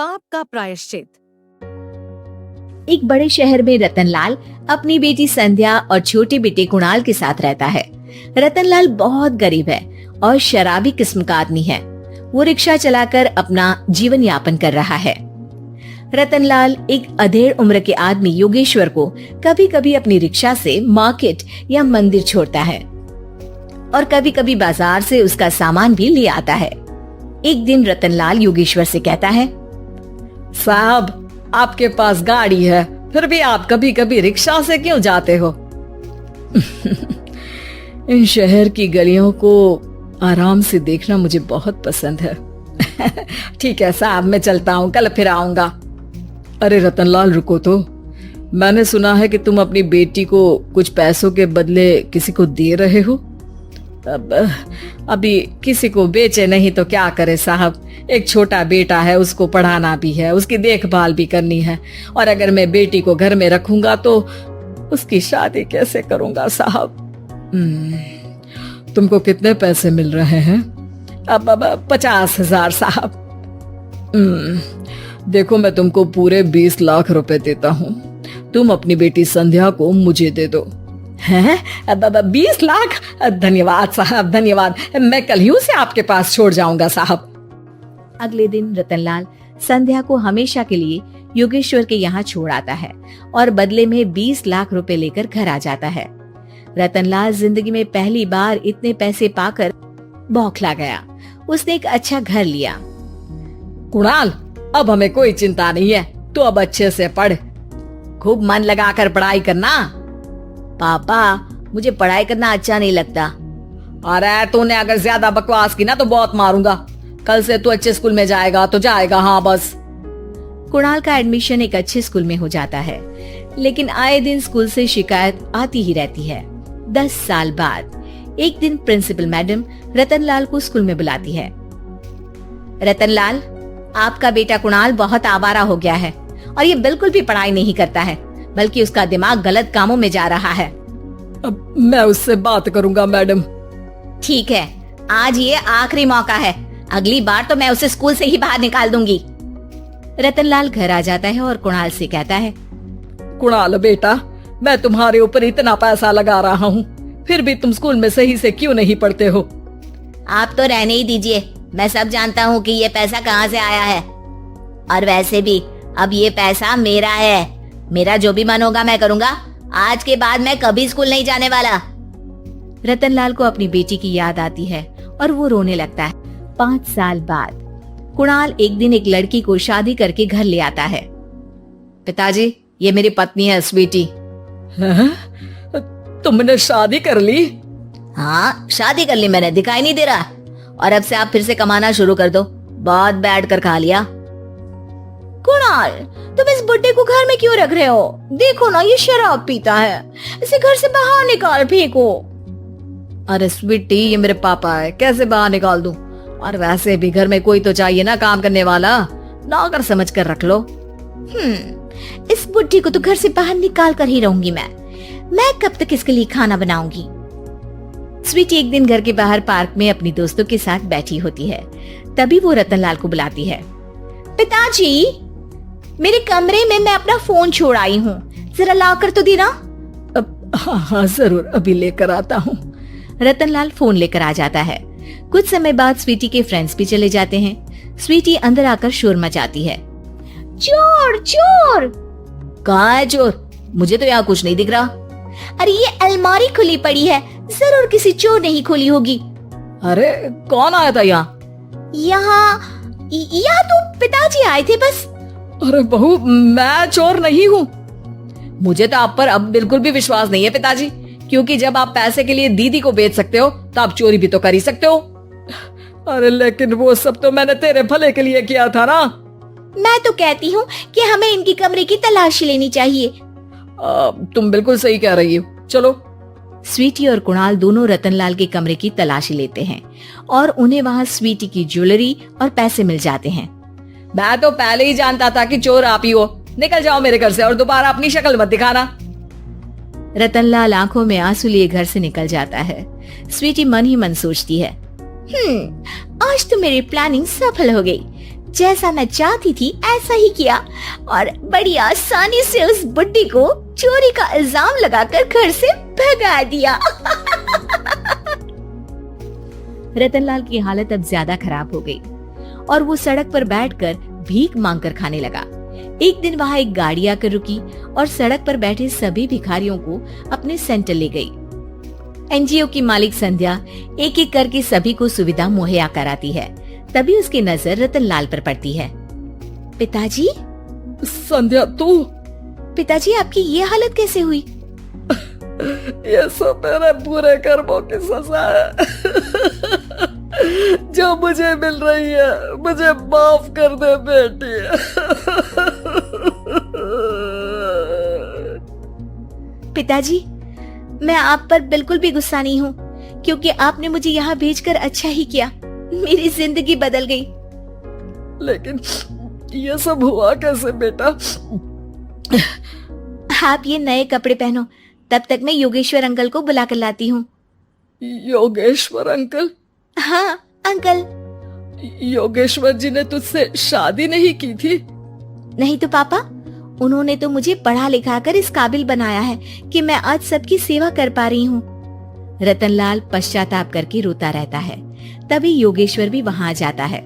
पाप का प्रायश्चित। एक बड़े शहर में रतनलाल अपनी बेटी संध्या और छोटे बेटे कुणाल के साथ रहता है। रतनलाल बहुत गरीब है और शराबी किस्म का आदमी है। वो रिक्शा चलाकर अपना जीवन यापन कर रहा है। रतनलाल एक अधेड़ उम्र के आदमी योगेश्वर को कभी कभी अपनी रिक्शा से मार्केट या मंदिर छोड़ता है और कभी कभी बाजार से उसका सामान भी ले आता है। एक दिन रतनलाल योगेश्वर से कहता है, साहब आपके पास गाड़ी है, फिर भी आप कभी कभी रिक्शा से क्यों जाते हो? इन शहर की गलियों को आराम से देखना मुझे बहुत पसंद है। ठीक है साहब, मैं चलता हूँ, कल फिर आऊंगा। अरे रतनलाल रुको तो, मैंने सुना है कि तुम अपनी बेटी को कुछ पैसों के बदले किसी को दे रहे हो। अभी किसी को बेचे नहीं तो क्या करे साहब, एक छोटा बेटा है, उसको पढ़ाना भी है, उसकी देखभाल भी करनी है, और अगर मैं बेटी को घर में रखूंगा तो उसकी शादी कैसे करूंगा साहब? तुमको कितने पैसे मिल रहे हैं? अब 50,000 साहब। देखो मैं तुमको पूरे 20 लाख रुपए देता हूँ, तुम अपनी बेटी संध्या को मुझे दे दो। हैं? 20 लाख? धन्यवाद साहब, धन्यवाद, मैं कल ही उसे आपके पास छोड़ जाऊंगा साहब। अगले दिन रतनलाल संध्या को हमेशा के लिए योगेश्वर के यहाँ छोड़ आता है और बदले में 20 लाख रुपए लेकर घर आ जाता है। रतनलाल जिंदगी में पहली बार इतने पैसे पाकर बौखला गया। उसने एक अच्छा घर लिया। कुणाल, अब हमें कोई चिंता नहीं है, तू अब अच्छे से पढ़, खूब मन लगाकर पढ़ाई करना। पापा मुझे पढ़ाई करना अच्छा नहीं लगता। अरे तूने अगर ज्यादा बकवास की ना तो बहुत मारूंगा। कल से तू अच्छे स्कूल में जाएगा तो जाएगा, हाँ बस। कुणाल का एडमिशन एक अच्छे स्कूल में हो जाता है, लेकिन आए दिन स्कूल से शिकायत आती ही रहती है। 10 साल बाद एक दिन प्रिंसिपल मैडम रतनलाल को स्कूल में बुलाती है। रतनलाल, आपका बेटा कुणाल बहुत आवारा हो गया है और ये बिल्कुल भी पढ़ाई नहीं करता है, बल्कि उसका दिमाग गलत कामों में जा रहा है। अब मैं उससे बात करूंगा मैडम। ठीक है, आज ये आखिरी मौका है, अगली बार तो मैं उसे स्कूल से ही बाहर निकाल दूंगी। रतनलाल घर आ जाता है और कुणाल से कहता है, कुणाल बेटा, मैं तुम्हारे ऊपर इतना पैसा लगा रहा हूँ, फिर भी तुम स्कूल में सही से क्यों नहीं पढ़ते हो? आप तो रहने ही दीजिए, मैं सब जानता हूँ कि ये पैसा कहाँ से आया है, और वैसे भी अब ये पैसा मेरा है, मेरा जो भी मन होगा मैं करूँगा। आज के बाद मैं कभी स्कूल नहीं जाने वाला। रतनलाल को अपनी बेटी की याद आती है और वो रोने लगता है। 5 साल बाद कुणाल एक दिन एक लड़की को शादी करके घर ले आता है। पिताजी, ये मेरी पत्नी है स्वीटी। तुमने शादी कर ली? हाँ, शादी कर ली मैंने, दिखाई नहीं दे रहा? और अब से आप फिर से कमाना शुरू कर दो, बहुत बैठ कर खा लिया। कुणाल, तुम इस बुड्ढे को घर में क्यों रख रहे हो? देखो ना, ये शराब पीता है, इसे घर से बाहर निकाल फेंको। अरे स्वीटी, ये मेरे पापा है, कैसे बाहर निकाल दूं? और वैसे भी घर में कोई तो चाहिए ना काम करने वाला, नौकर समझ कर रख लो। इस बुड्ढी को तो घर से बाहर निकाल कर ही रहूंगी मैं कब तक इसके लिए खाना बनाऊंगी? स्वीटी एक दिन घर के बाहर पार्क में अपनी दोस्तों के साथ बैठी होती है। तभी वो रतनलाल को बुलाती है। पिताजी, मेरे कमरे में मैं अपना फोन छोड़ आई हूँ, जरा ला कर तो देना। हाँ जरूर, अभी लेकर आता हूँ। रतनलाल फोन लेकर आ जाता है। कुछ समय बाद स्वीटी के फ्रेंड्स भी चले जाते हैं। स्वीटी अंदर आकर शोर मचाती है, चोर चोर। कहाँ है चोर? मुझे तो यहाँ कुछ नहीं दिख रहा। अरे ये अलमारी खुली पड़ी है, जरूर किसी चोर ने ही खोली होगी। अरे कौन आया था यहाँ? यहाँ तो पिताजी आए थे बस। अरे बहू, मैं चोर नहीं हूँ। मुझे तो आप पर अब बिल्कुल भी विश्वास नहीं है पिताजी, क्योंकि जब आप पैसे के लिए दीदी को बेच सकते हो तो आप चोरी भी तो कर ही सकते हो। अरे लेकिन वो सब तो मैंने तेरे भले के लिए किया था ना। मैं तो कहती हूँ कि हमें इनकी कमरे की तलाशी लेनी चाहिए। तुम बिल्कुल सही कह रही हो, चलो। स्वीटी और कुणाल दोनों रतनलाल के कमरे की तलाशी लेते हैं और उन्हें वहाँ स्वीटी की ज्वेलरी और पैसे मिल जाते हैं। मैं तो पहले ही जानता था कि चोर आप ही हो। निकल जाओ मेरे घर से और दोबारा अपनी शक्ल मत दिखाना। रतनलाल आंखों में आंसू लिए घर से निकल जाता है। स्वीटी मन ही मन सोचती है, आज तो मेरी प्लानिंग सफल हो गई। जैसा मैं चाहती थी ऐसा ही किया और बड़ी आसानी से उस बुड्ढी को चोरी का इल्जाम लगाकर घर से भगा दिया। रतनलाल की हालत अब ज्यादा खराब हो गई और वो सड़क पर बैठकर भीख मांगकर खाने लगा। एक दिन वहाँ एक गाड़ी आकर रुकी और सड़क पर बैठे सभी भिखारियों को अपने सेंटर ले गई। एनजीओ की मालिक संध्या एक एक करके सभी को सुविधा मुहैया कराती है। तभी उसकी नजर रतनलाल पर पड़ती है। पिताजी? संध्या तू? पिताजी आपकी ये हालत कैसे हुई? ये सब मेरे बुरे कर्मों की सजा है जो मुझे मिल रही है। मुझे माफ कर दे बेटी। पिताजी, मैं आप पर बिल्कुल भी गुस्सा नहीं हूँ, क्योंकि आपने मुझे यहाँ भेजकर अच्छा ही किया। मेरी जिंदगी बदल गई। लेकिन ये सब हुआ कैसे बेटा? आप ये नए कपड़े पहनो, तब तक मैं योगेश्वर अंकल को बुला कर लाती हूँ। योगेश्वर अंकल? हाँ अंकल। योगेश्वर जी ने तुझसे शादी नहीं की थी? नहीं तो पापा, उन्होंने तो मुझे पढ़ा लिखा कर इस काबिल बनाया है कि मैं आज सबकी सेवा कर पा रही हूँ। रतनलाल पश्चाताप करके रोता रहता है। तभी योगेश्वर भी वहाँ आ जाता है।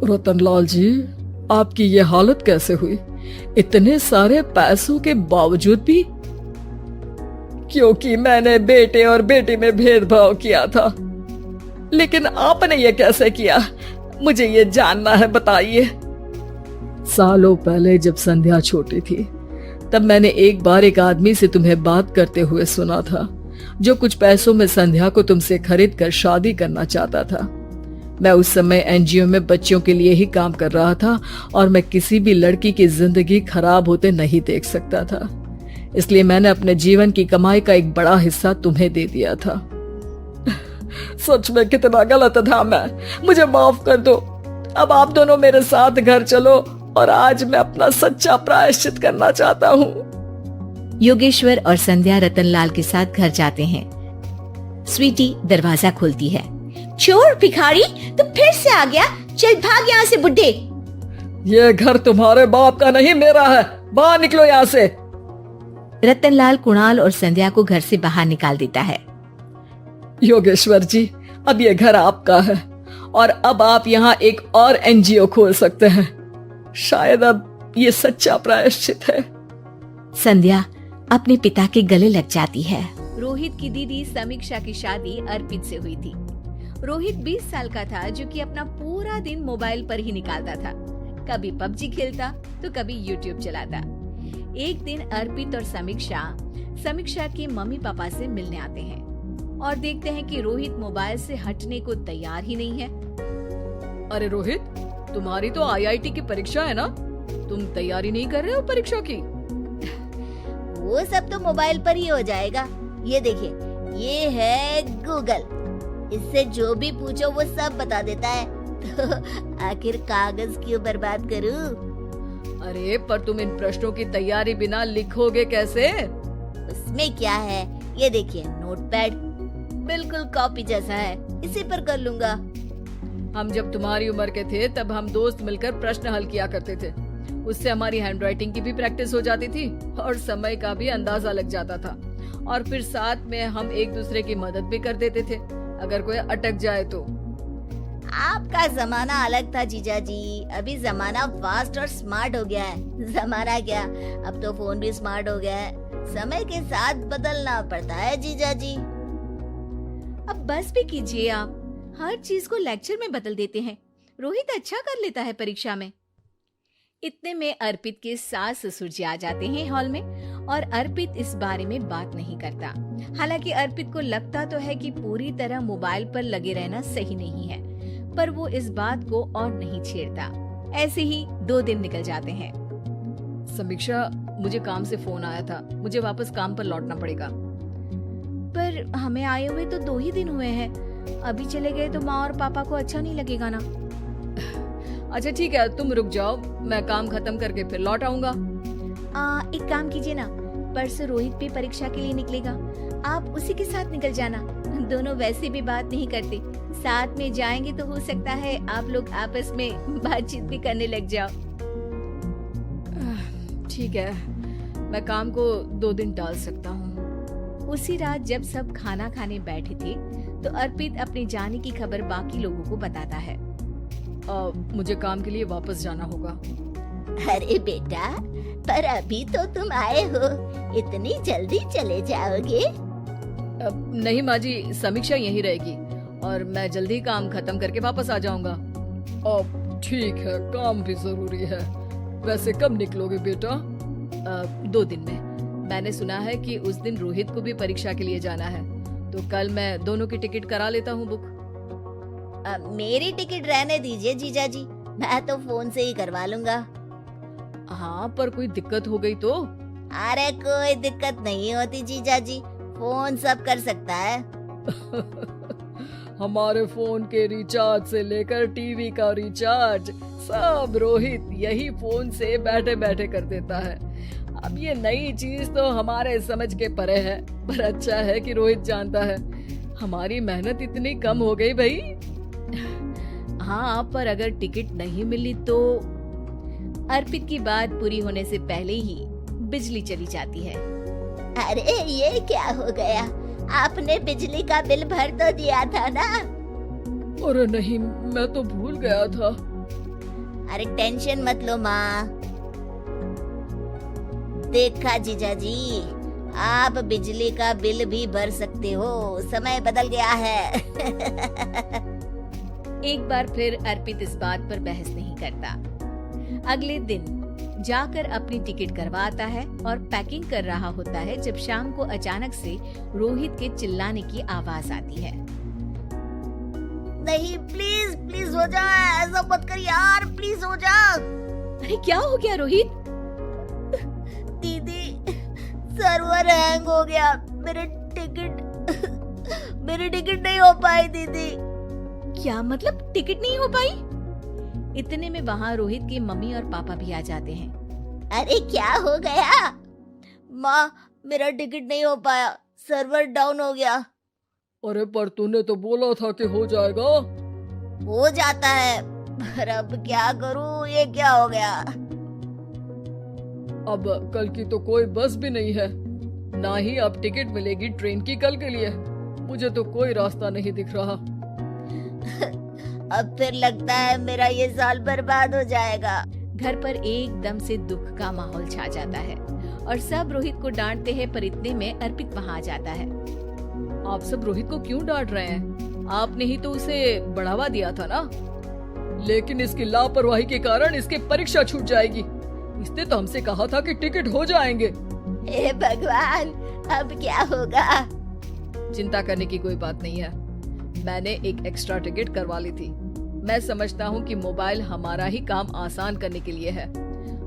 रतनलाल जी, आपकी ये हालत कैसे हुई? इतने सारे पैसों के बावजूद भी? क्योंकि मैंने बेटे और बेटी में भेदभाव किया था। लेकिन आपने ये कैसे किया? मुझे ये जानना है, बताइए। सालों पहले जब संध्या छोटी थी, तब मैंने एक बार एक आदमी से तुम्हें बात करते हुए सुना था, जो कुछ पैसों में संध्या को तुमसे खरीद कर शादी करना चाहता था। मैं उस समय एनजीओ में बच्चों के लिए ही काम कर रहा था और मैं किसी भी लड़की की जिंदगी खराब होते नहीं देख सकता था। इसलिए मैंने अपने जीवन की कमाई का एक बड़ा हिस्सा तुम्हें दे दिया था। सच में कितना गलत था मैं। मुझे माफ कर दो। अब आप दोनों मेरे साथ घर चलो और आज मैं अपना सच्चा प्रायश्चित करना चाहता हूँ। योगेश्वर और संध्या रतनलाल के साथ घर जाते हैं। स्वीटी दरवाजा खोलती है। चोर भिखारी, तू फिर से आ गया? चल भाग यहाँ से बुड्ढे। ये घर तुम्हारे बाप का नहीं, मेरा है। बाहर निकलो यहाँ से। रतनलाल कुणाल और संध्या को घर से बाहर निकाल देता है। योगेश्वर जी, अब ये घर आपका है और अब आप यहाँ एक और एनजीओ खोल सकते हैं। शायद अब ये सच्चा प्रायश्चित है। संध्या अपने पिता के गले लग जाती है। रोहित की दीदी समीक्षा की शादी अर्पित से हुई थी। रोहित 20 साल का था, जो कि अपना पूरा दिन मोबाइल पर ही निकालता था। कभी पबजी खेलता तो कभी यूट्यूब चलाता। एक दिन अर्पित और समीक्षा के मम्मी पापा से मिलने आते हैं और देखते हैं कि रोहित मोबाइल से हटने को तैयार ही नहीं है। अरे रोहित, तुम्हारी तो आईआईटी की परीक्षा है ना? तुम तैयारी नहीं कर रहे हो परीक्षा की? वो सब तो मोबाइल पर ही हो जाएगा। ये देखिए, ये है गूगल। इससे जो भी पूछो वो सब बता देता है। तो आखिर कागज क्यों बर्बाद करूं? अरे पर तुम इन प्रश्नों की तैयारी बिना लिखोगे कैसे? उसमें क्या है, ये देखिए नोटपैड, बिल्कुल कॉपी जैसा है, इसी पर कर लूंगा। हम जब तुम्हारी उम्र के थे तब हम दोस्त मिलकर प्रश्न हल किया करते थे। उससे हमारी हैंडराइटिंग की भी प्रैक्टिस हो जाती थी और समय का भी अंदाजा लग जाता था। और फिर साथ में हम एक दूसरे की मदद भी कर देते थे अगर कोई अटक जाए तो। आपका जमाना अलग था जीजा जी। अभी जमाना फास्ट और स्मार्ट हो गया है। जमाना क्या, अब तो फोन भी स्मार्ट हो गया है। समय के साथ बदलना पड़ता है जीजा जी। अब बस भी कीजिए, आप हर चीज को लेक्चर में बदल देते हैं। रोहित अच्छा कर लेता है परीक्षा में। इतने में अर्पित के सास ससुर जी आ जाते हैं हॉल में और अर्पित इस बारे में बात नहीं करता। हालांकि अर्पित को लगता तो है कि पूरी तरह मोबाइल पर लगे रहना सही नहीं है, पर वो इस बात को और नहीं छेड़ता। ऐसे ही 2 दिन निकल जाते हैं। समीक्षा, मुझे काम से फोन आया था, मुझे वापस काम पर लौटना पड़ेगा। पर हमें आए हुए तो 2 ही दिन हुए हैं। अभी चले गए तो माँ और पापा को अच्छा नहीं लगेगा ना। अच्छा ठीक है, तुम रुक जाओ, मैं काम खत्म करके फिर लौट आऊंगा। एक काम कीजिए ना, परसों रोहित भी परीक्षा के लिए निकलेगा, आप उसी के साथ निकल जाना। दोनों वैसे भी बात नहीं करते, साथ में जाएंगे तो हो सकता है आप लोग आपस में बातचीत भी करने लग जाओ। ठीक है, मैं काम को 2 दिन टाल सकता हूँ। उसी रात जब सब खाना खाने बैठे थे तो अर्पित अपने जाने की खबर बाकी लोगों को बताता है। मुझे काम के लिए वापस जाना होगा। अरे बेटा, पर अभी तो तुम आए हो, इतनी जल्दी चले जाओगे? नहीं माँ जी, समीक्षा यहीं रहेगी और मैं जल्दी काम खत्म करके वापस आ जाऊंगा। अब ठीक है, काम भी जरूरी है। वैसे कब निकलोगे बेटा? 2 दिन में। मैंने सुना है कि उस दिन रोहित को भी परीक्षा के लिए जाना है, तो कल मैं दोनों की टिकट करा लेता हूँ बुक। मेरी टिकट रहने दीजिए जीजा जी, मैं तो फोन से ही करवा लूंगा। हाँ, पर कोई दिक्कत हो गई तो? अरे कोई दिक्कत नहीं होती जीजा जी, फोन सब कर सकता है। हमारे फोन के रिचार्ज से लेकर टीवी का रिचार्ज सब रोहित यही फोन से बैठे बैठे कर देता है। अब ये नई चीज तो हमारे समझ के परे है, पर अच्छा है कि रोहित जानता है। हमारी मेहनत इतनी कम हो गई भाई। हाँ, पर अगर टिकट नहीं मिली तो? अर्पित की बात पूरी होने से पहले ही बिजली चली जाती है। अरे ये क्या हो गया? आपने बिजली का बिल भर तो दिया था ना? अरे नहीं, मैं तो भूल गया था। अरे टेंशन मत लो माँ। देखा जीजा जी, आप बिजली का बिल भी भर सकते हो, समय बदल गया है। एक बार फिर अर्पित इस बात पर बहस नहीं करता। अगले दिन जाकर अपनी टिकट करवाता है और पैकिंग कर रहा होता है जब शाम को अचानक से रोहित के चिल्लाने की आवाज आती है। नहीं, प्लीज प्लीज हो जा, ऐसा मत कर यार, प्लीज हो जा। अरे क्या हो गया रोहित? दीदी, सर्वर हैंग हो गया, मेरी टिकट नहीं हो पाई दीदी। क्या मतलब टिकट नहीं हो पाई? इतने में वहाँ रोहित की मम्मी और पापा भी आ जाते हैं। अरे क्या हो गया? माँ, मेरा टिकट नहीं हो पाया, सर्वर डाउन हो गया। अरे पर तूने तो बोला था कि हो जाएगा। हो जाता है, पर अब क्या करूँ, ये क्या हो गया? अब कल की तो कोई बस भी नहीं है, ना ही अब टिकट मिलेगी ट्रेन की कल के लिए। मुझे तो कोई रास्ता नहीं दिख रहा। अब फिर लगता है मेरा ये साल बर्बाद हो जाएगा। घर पर एकदम से दुख का माहौल छा जाता है और सब रोहित को डांटते हैं, पर इतने में अर्पित वहाँ आ जाता है। आप सब रोहित को क्यों डांट रहे हैं? आपने ही तो उसे बढ़ावा दिया था ना। लेकिन इसकी लापरवाही के कारण इसकी परीक्षा छूट जाएगी। इसने तो हमसे कहा था कि टिकट हो जाएंगे। हे भगवान, अब क्या होगा? चिंता करने की कोई बात नहीं है, मैंने एक एक्स्ट्रा टिकट करवा ली थी। मैं समझता हूँ कि मोबाइल हमारा ही काम आसान करने के लिए है,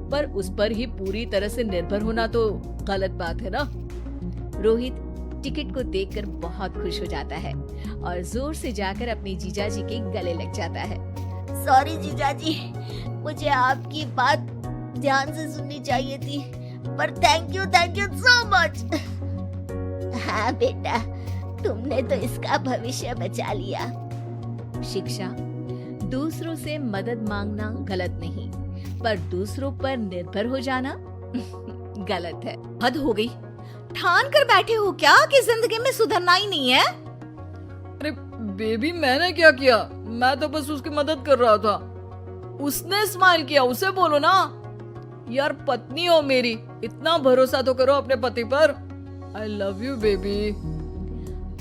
पर उस पर ही पूरी तरह से निर्भर होना तो गलत बात है ना। रोहित टिकट को देखकर बहुत खुश हो जाता है और जोर से जाकर अपने जीजा जी के गले लग जाता है। सॉरी जीजा जी, मुझे आपकी बात ध्यान से सुननी चाहिए थी, पर थैंक यू सो मच। हाँ बेटा, तुमने तो इसका भविष्य बचा लिया। शिक्षा, दूसरों से मदद मांगना गलत नहीं, पर दूसरों पर निर्भर हो जाना गलत है। हद हो गई, ठान कर बैठे हो क्या कि जिंदगी में सुधरना ही नहीं है? अरे बेबी, मैंने क्या किया? मैं तो बस उसकी मदद कर रहा था। उसने स्माइल किया, उसे बोलो ना। यार पत्नी हो मेरी, इतना भरोसा तो करो अपने पति पर। I love you baby.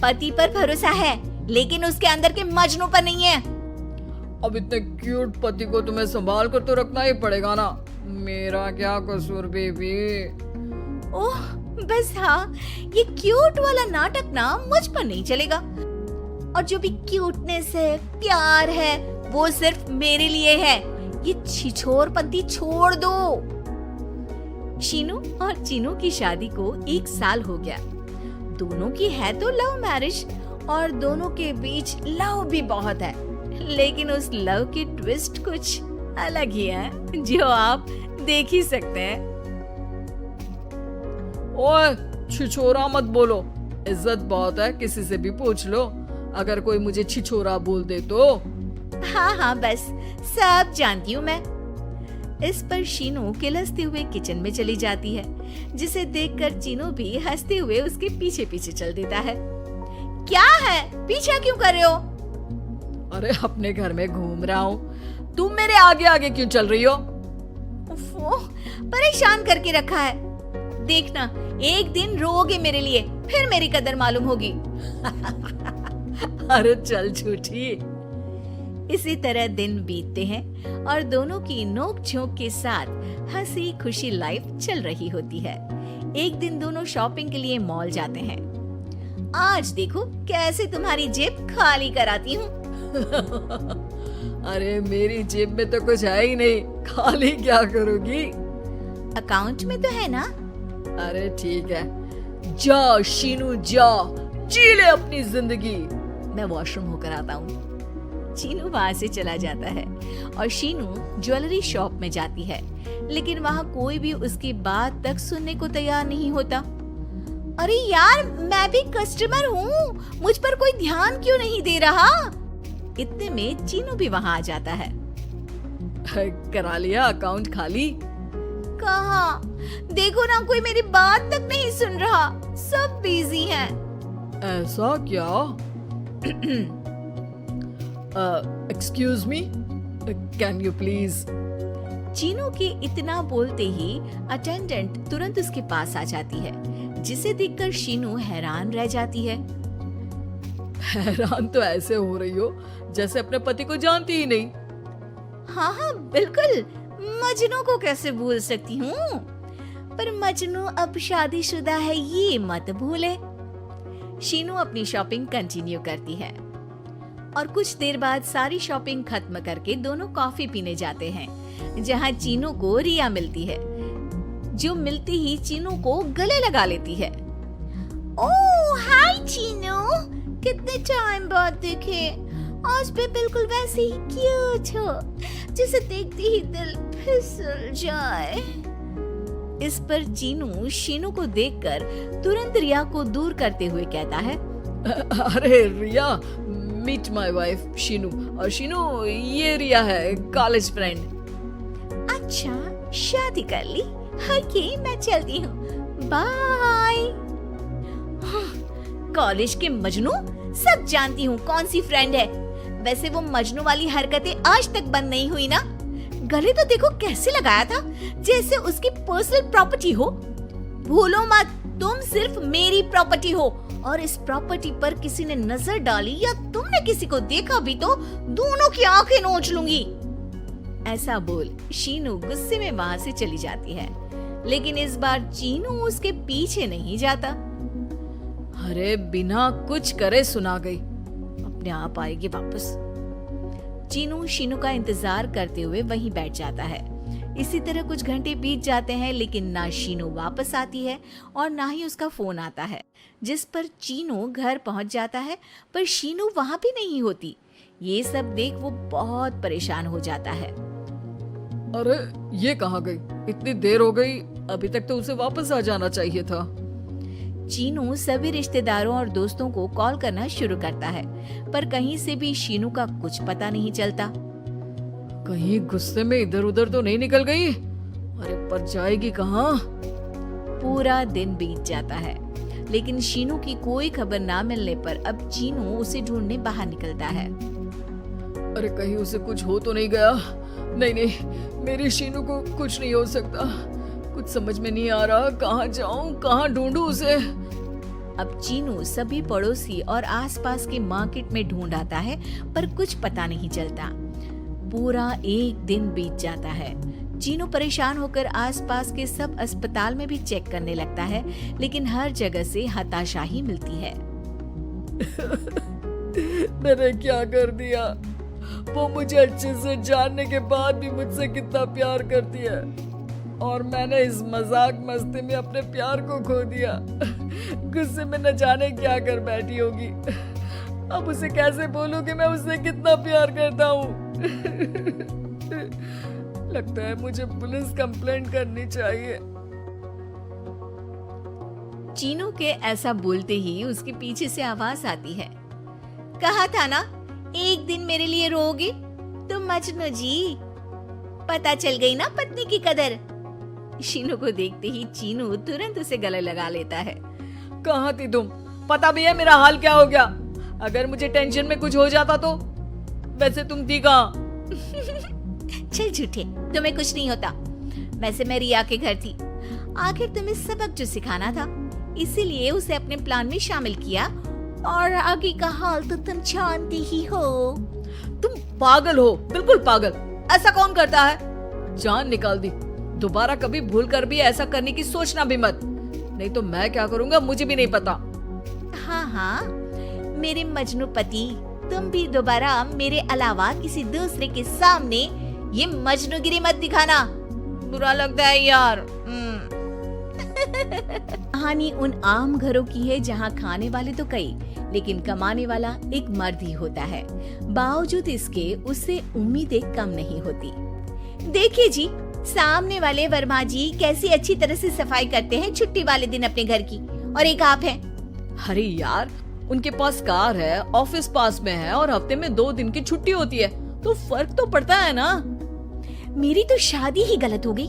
पति पर भरोसा है, लेकिन उसके अंदर के मजनू पर नहीं है। अब इतने क्यूट पति को तुम्हें संभाल कर तो रखना ही पड़ेगा ना। मेरा क्या कसूर बेबी? ओह बस हाँ, ये क्यूट वाला नाटक ना मुझ पर नहीं चलेगा। और जो भी क्यूटनेस है, प्यार है, वो सिर्फ मेरे लिए है। ये छिछोरपंती छोड़ दो। शीनू और चीनू की शादी को 1 साल हो गया। दोनों की है तो लव मैरिज और दोनों के बीच लव भी बहुत है, लेकिन उस लव की ट्विस्ट कुछ अलग ही है, जो आप देख ही सकते हैं। ओए छिछोरा मत बोलो, इज्जत बहुत है, किसी से भी पूछ लो। अगर कोई मुझे छिछोरा बोल दे तो। हाँ हाँ बस सब जानती हूँ मैं। इस पर शीनू किलसते हुए किचन में चली जाती है, जिसे देखकर चीनू भी हंसते हुए उसके पीछे पीछे चल देता है। क्या है, पीछा क्यों कर रहे हो? अरे अपने घर में घूम रहा हूँ, तुम मेरे आगे आगे क्यों चल रही हो? उफ़, परेशान करके रखा है। देखना एक दिन रोओगे मेरे लिए, फिर मेरी कदर मालूम होगी। अरे चल झूठी। इसी तरह दिन बीतते हैं और दोनों की नोक झोंक के साथ हंसी खुशी लाइफ चल रही होती है। एक दिन दोनों शॉपिंग के लिए मॉल जाते हैं। आज देखो कैसे तुम्हारी जेब खाली कराती हूँ। अरे मेरी जेब में तो कुछ है ही नहीं, खाली क्या करोगी? अकाउंट में तो है ना? अरे ठीक है, जा शीनू जा, जी ले अपनी जिंदगी। मैं वॉशरूम होकर आता हूँ। चीनू वहाँ से चला जाता है और शीनू ज्वेलरी शॉप में जाती है, लेकिन वहाँ कोई भी उसकी बात तक सुनने को तैयार नहीं होता। अरे यार, मैं भी कस्टमर हूँ, मुझ पर कोई ध्यान क्यों नहीं दे रहा? इतने में चीनू भी वहाँ आ जाता है। करा लिया अकाउंट खाली? कहाँ? देखो ना, कोई मेरी बात तक नहीं सुन रहा, सब बिजी हैं। ऐसा क्या? Excuse me, can you please? Chinu के इतना बोलते ही अटेंडेंट तुरंत उसके पास आ जाती है, जिसे देखकर शीनू हैरान रह जाती है। हैरान तो ऐसे हो रही हो जैसे अपने पति को जानती ही नहीं। हाँ हाँ बिल्कुल, मजनू को कैसे भूल सकती हूँ, पर मजनू अब शादीशुदा है ये मत भूले। शीनू अपनी शॉपिंग कंटिन्यू करती है और कुछ देर बाद सारी शॉपिंग खत्म करके दोनों कॉफी पीने जाते हैं, जहाँ चीनू को रिया मिलती है, जो मिलते ही चीनू को गले लगा लेती है। ओह हाय चीनू, कितने टाइम बाद देखे, आज भी बिल्कुल वैसे ही क्यूट हो, जिसे देखते ही दिल फिसल जाए। इस पर चीनू शीनू को देखकर तुरंत रिया को दूर करते हुए कहता है, अरे रिया, मीट माय वाइफ शीनू, और शीनू ये रिया है, कॉलेज फ्रेंड। अच्छा शादी कर ली? ओके मैं चलती हूँ, बाय। कॉलेज के मजनू, सब जानती हूँ कौन सी फ्रेंड है। वैसे वो मजनू वाली हरकतें आज तक बंद नहीं हुई ना। गले तो देखो कैसे लगाया था, जैसे उसकी पर्सनल प्रॉपर्टी हो। भूलो मत, तुम सिर्फ मेरी प्रॉपर्टी हो, और इस प्रॉपर्टी पर किसी ने नजर डाली या तुमने किसी को देखा भी तो दोनों की आंखें नोच लूंगी। ऐसा बोल शीनू गुस्से में वहाँ से चली जाती है, लेकिन इस बार चीनू उसके पीछे नहीं जाता। अरे बिना कुछ करे सुना गई, अपने आप आएगी वापस। चीनू शीनू का इंतजार करते हुए वहीं बैठ जाता है। इसी तरह कुछ घंटे बीत जाते हैं, लेकिन ना शीनू वापस आती है और ना ही उसका फोन आता है, जिस पर चीनू घर पहुंच जाता है, पर शीनू वहां भी नहीं होती। ये सब देख वो बहुत परेशान हो जाता है। अरे ये कहाँ गई? इतनी देर हो गई, अभी तक तो उसे वापस आ जाना चाहिए था। चीनू सभी रिश्तेदारों और दोस्तों को कॉल करना शुरू करता है, पर कहीं से भी शीनू का कुछ पता नहीं चलता। कहीं गुस्से में इधर उधर तो नहीं निकल गई? अरे पर जाएगी कहाँ? पूरा दिन बीत जाता है, लेकिन शीनू की कोई खबर ना मिलने पर अब चीनू उसे ढूंढने बाहर निकलता है। अरे कहीं उसे कुछ हो तो नहीं गया? नहीं नहीं, मेरी शीनू को कुछ नहीं हो सकता। कुछ समझ में नहीं आ रहा, कहाँ जाऊँ, कहाँ ढूंढूं उसे। अब चीनू सभी पड़ोसी और आसपास के मार्केट में ढूंढ आता है, पर कुछ पता नहीं चलता। पूरा एक दिन बीत जाता है। चीनू परेशान होकर आसपास के सब अस्पताल में भी चेक करने लगता है, लेकिन हर जगह से हताशा ही मिलती है। मैंने क्या कर दिया? वो मुझे अच्छे से जानने के बाद भी मुझसे कितना प्यार करती है, और मैंने इस मजाक मस्ती में अपने प्यार को खो दिया। गुस्से में न जाने क्या कर बैठी होगी। अब उसे कैसे बोलूं कि मैं उससे कितना प्यार करता हूँ। लगता है मुझे पुलिस कंप्लेंट करनी चाहिए। चीनू के ऐसा बोलते ही उसके पीछे से आवाज आती है, कहा था ना एक दिन मेरे लिए रोओगे। तो मजनू जी, पता चल गई ना पत्नी की कदर। शीनू को देखते ही चीनू तुरंत उसे गले लगा लेता है। कहाँ थी तुम? पता भी है मेरा हाल क्या हो गया? अगर मुझे टेंशन में कुछ हो जाता तो? वैसे तुम थी कहाँ? चल झूठे, तुम्हें कुछ नहीं होता। वैसे मैं रिया के घर थी। आखिर तुम्हें सबक जो सिखाना था, इसीलिए उसे अपने प्लान में शामिल किया। और आगे का हाल तो तुम जानती ही हो। तुम पागल हो, बिल्कुल पागल। ऐसा कौन करता है? जान निकाल दी। दोबारा कभी भूल कर भी ऐसा करने की सोचना भी मत, नहीं तो मैं क्या करूंगा मुझे भी नहीं पता। हाँ हाँ, मेरे मजनू पति, तुम भी दोबारा मेरे अलावा किसी दूसरे के सामने ये मजनूगिरी मत दिखाना। बुरा लगता है यार। कहानी उन आम घरों की है जहाँ खाने वाले तो कई, लेकिन कमाने वाला एक मर्द ही होता है। बावजूद इसके उससे उम्मीदें कम नहीं होती। देखिए जी, सामने वाले वर्मा जी कैसी अच्छी तरह से सफाई करते हैं छुट्टी वाले दिन अपने घर की, और एक आप हैं। अरे यार, उनके पास कार है, ऑफिस पास में है और हफ्ते में 2 दिन की छुट्टी होती है, तो फर्क तो पड़ता है ना। मेरी तो शादी ही गलत हो गई।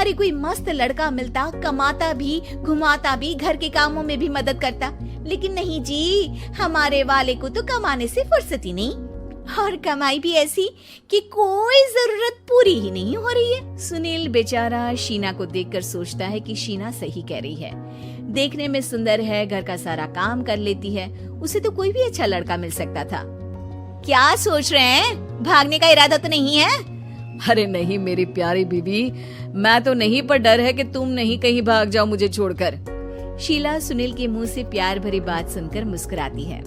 अरे कोई मस्त लड़का मिलता, कमाता भी, घुमाता भी, घर के कामों में भी मदद करता, लेकिन नहीं जी, हमारे वाले को तो कमाने से फुर्सत ही नहीं, और कमाई भी ऐसी कि कोई जरूरत पूरी ही नहीं हो रही है। सुनील बेचारा शीना को देखकर सोचता है कि शीना सही कह रही है। देखने में सुंदर है, घर का सारा काम कर लेती है, उसे तो कोई भी अच्छा लड़का मिल सकता था। क्या सोच रहे हैं? भागने का इरादा तो नहीं है? अरे नहीं मेरी प्यारी बीबी, मैं तो नहीं, पर डर है कि तुम नहीं कहीं भाग जाओ मुझे छोड़कर। शीला सुनील के मुंह से प्यार भरी बात सुनकर मुस्कुराती है।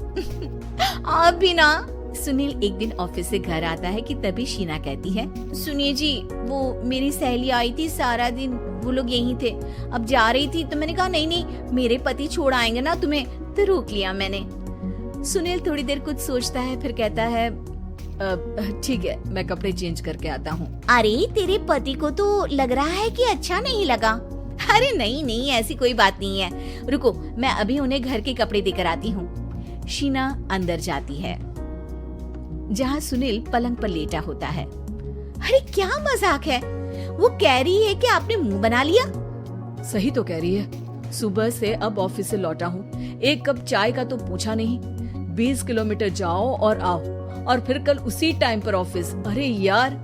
आप भी ना। सुनील एक दिन ऑफिस से घर आता है कि तभी शीना कहती है, सुनिए जी, वो मेरी सहेली आई थी, सारा दिन वो लोग यहीं थे। अब जा रही थी तो मैंने कहा नहीं नहीं, मेरे पति छोड़ आएंगे ना तुम्हें, तो रोक लिया मैंने। सुनील थोड़ी देर कुछ सोचता है, फिर कहता है, ठीक है, मैं कपड़े चेंज करके आता हूँ। अरे तेरे पति को तो लग रहा है कि अच्छा नहीं लगा। अरे नहीं नहीं, ऐसी कोई बात नहीं है, रुको मैं अभी उन्हें घर के कपड़े देकर आती हूँ। शीना अंदर जाती है जहाँ सुनील पलंग पर लेटा होता है। अरे क्या मजाक है, वो कह रही है कि आपने मुंह बना लिया। सही तो कह रही है, सुबह से अब ऑफिस से लौटा हूँ, एक कप चाय का तो पूछा नहीं। 20 किलोमीटर जाओ और आओ, और फिर कल उसी टाइम पर ऑफिस। अरे यार,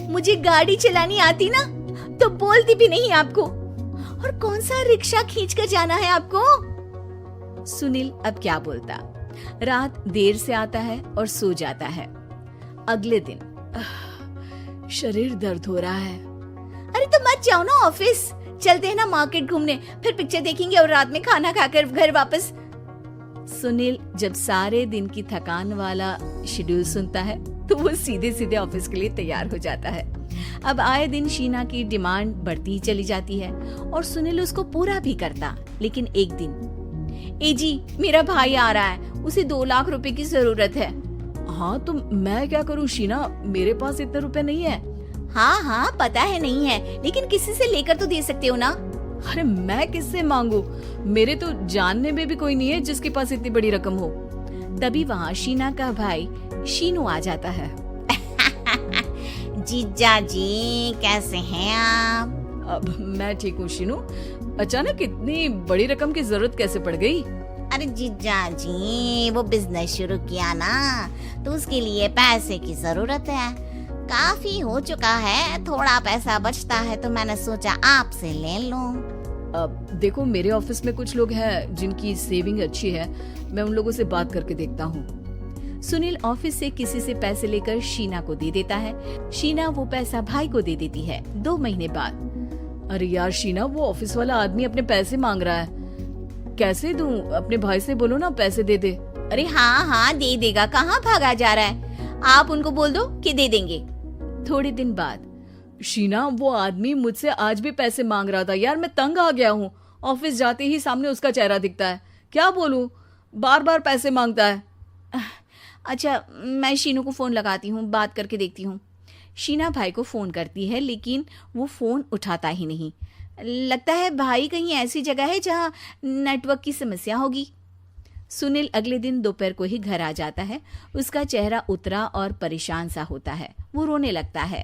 मुझे गाड़ी चलानी आती ना तो बोलती भी नहीं आपको, और कौन सा रिक्शा खींच कर जाना है आपको। सुनील अब क्या बोलता। रात देर से आता है और सो जाता है। अगले दिन शरीर दर्द हो रहा है। अरे तो मत जाओ ना ऑफिस, चलते हैं ना मार्केट घूमने, फिर पिक्चर देखेंगे और रात में खाना खाकर घर वापस। सुनील जब सारे दिन की थकान वाला शेड्यूल सुनता है तो वो सीधे सीधे ऑफिस के लिए तैयार हो जाता है। अब आए दिन शीना की डिमांड बढ़ती ही चली जाती है और सुनील उसको पूरा भी करता। लेकिन एक दिन, ए जी मेरा भाई आ रहा है, उसे 2 लाख रुपए की जरूरत है। हाँ तो मैं क्या करूँ शीना, मेरे पास इतने रुपए नहीं है। हाँ हाँ पता है नहीं है, लेकिन किसी से लेकर तो दे सकते हो ना। अरे मैं किससे मांगू, मेरे तो जानने में भी कोई नहीं है जिसके पास इतनी बड़ी रकम हो। तभी वहाँ शीना का भाई शीनू आ जाता है। जीजा जी कैसे हैं आप? अब मैं ठीक हूँ शीनू, अचानक इतनी बड़ी रकम की जरूरत कैसे पड़ गई? अरे जीजा जी, वो बिजनेस शुरू किया ना, तो उसके लिए पैसे की जरूरत है। काफी हो चुका है, थोड़ा पैसा बचता है तो मैंने सोचा आपसे ले लूं। अब देखो मेरे ऑफिस में कुछ लोग हैं जिनकी सेविंग अच्छी है, मैं उन लोगों से बात करके देखता हूँ। सुनील ऑफिस से किसी से पैसे लेकर शीना को दे देता है। शीना वो पैसा भाई को दे देती है। 2 महीने बाद, अरे यार शीना, वो ऑफिस वाला आदमी अपने पैसे मांग रहा है, कैसे दूं? अपने भाई से बोलो ना पैसे दे दे। अरे हाँ हाँ दे देगा, कहाँ भागा जा रहा है, आप उनको बोल दो कि दे देंगे। थोड़े दिन बाद, शीना वो आदमी मुझसे आज भी पैसे मांग रहा था यार, मैं तंग आ गया हूँ। ऑफिस जाते ही सामने उसका चेहरा दिखता है, क्या बोलूं, बार बार पैसे मांगता है। अच्छा मैं शीनू को फोन लगाती हूँ, बात करके देखती हूँ। शीना भाई को फोन करती है लेकिन वो फोन उठाता ही नहीं। लगता है भाई कहीं ऐसी जगह है जहाँ नेटवर्क की समस्या होगी। सुनील अगले दिन दोपहर को ही घर आ जाता है। उसका चेहरा उतरा और परेशान सा होता है। वो रोने लगता है।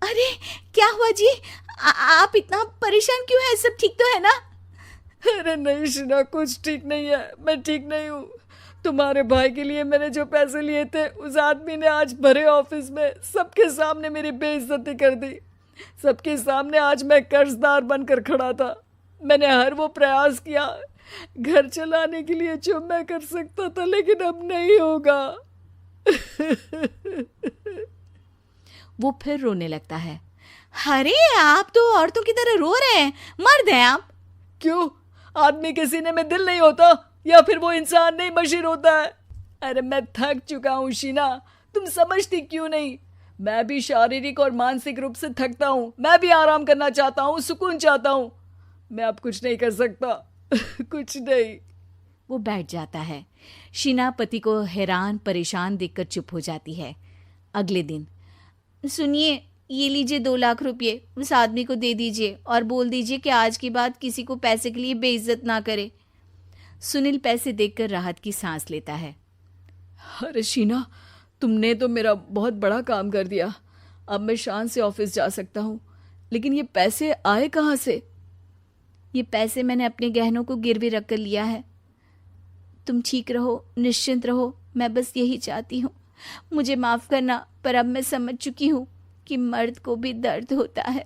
अरे क्या हुआ जी? आप इतना परेशान क्यों हैं? सब ठीक तो है ना? अरे नहीं शीना, कुछ ठीक नहीं है, मैं ठीक नहीं हूँ। तुम्हारे भाई के लिए मैंने जो पैसे लिए थे, उस आदमी ने आज भरे ऑफिस में सबके सामने मेरी बेइज्जती कर दी। सबके सामने आज मैं कर्जदार बनकर खड़ा था। मैंने हर वो प्रयास किया घर चलाने के लिए जो मैं कर सकता था, लेकिन अब नहीं होगा। वो फिर रोने लगता है। अरे आप तो औरतों की तरह रो रहे हैं, मर्द हैं आप। क्यों? आदमी के सीने में दिल नहीं होता, या फिर वो इंसान नहीं मशीन होता है? अरे मैं थक चुका हूँ शीना, तुम समझती क्यों नहीं? मैं भी शारीरिक और मानसिक रूप से थकता हूँ। मैं भी आराम करना चाहता हूँ, सुकून चाहता हूँ। मैं अब कुछ नहीं कर सकता। कुछ नहीं। वो बैठ जाता है। शीना पति को हैरान परेशान देखकर चुप हो जाती है। अगले दिन, सुनिए, ये लीजिए 2 लाख रुपए, उस आदमी को दे दीजिए और बोल दीजिए कि आज के बाद किसी को पैसे के लिए बेइज्जत ना करे। सुनील पैसे देखकर राहत की सांस लेता है। अरे शीना, तुमने तो मेरा बहुत बड़ा काम कर दिया। अब मैं शान से ऑफिस जा सकता हूँ। लेकिन ये पैसे आए कहाँ से? ये पैसे मैंने अपने गहनों को गिरवी रख कर लिया है। तुम ठीक रहो, निश्चिंत रहो, मैं बस यही चाहती हूँ। मुझे माफ़ करना, पर अब मैं समझ चुकी हूँ कि मर्द को भी दर्द होता है।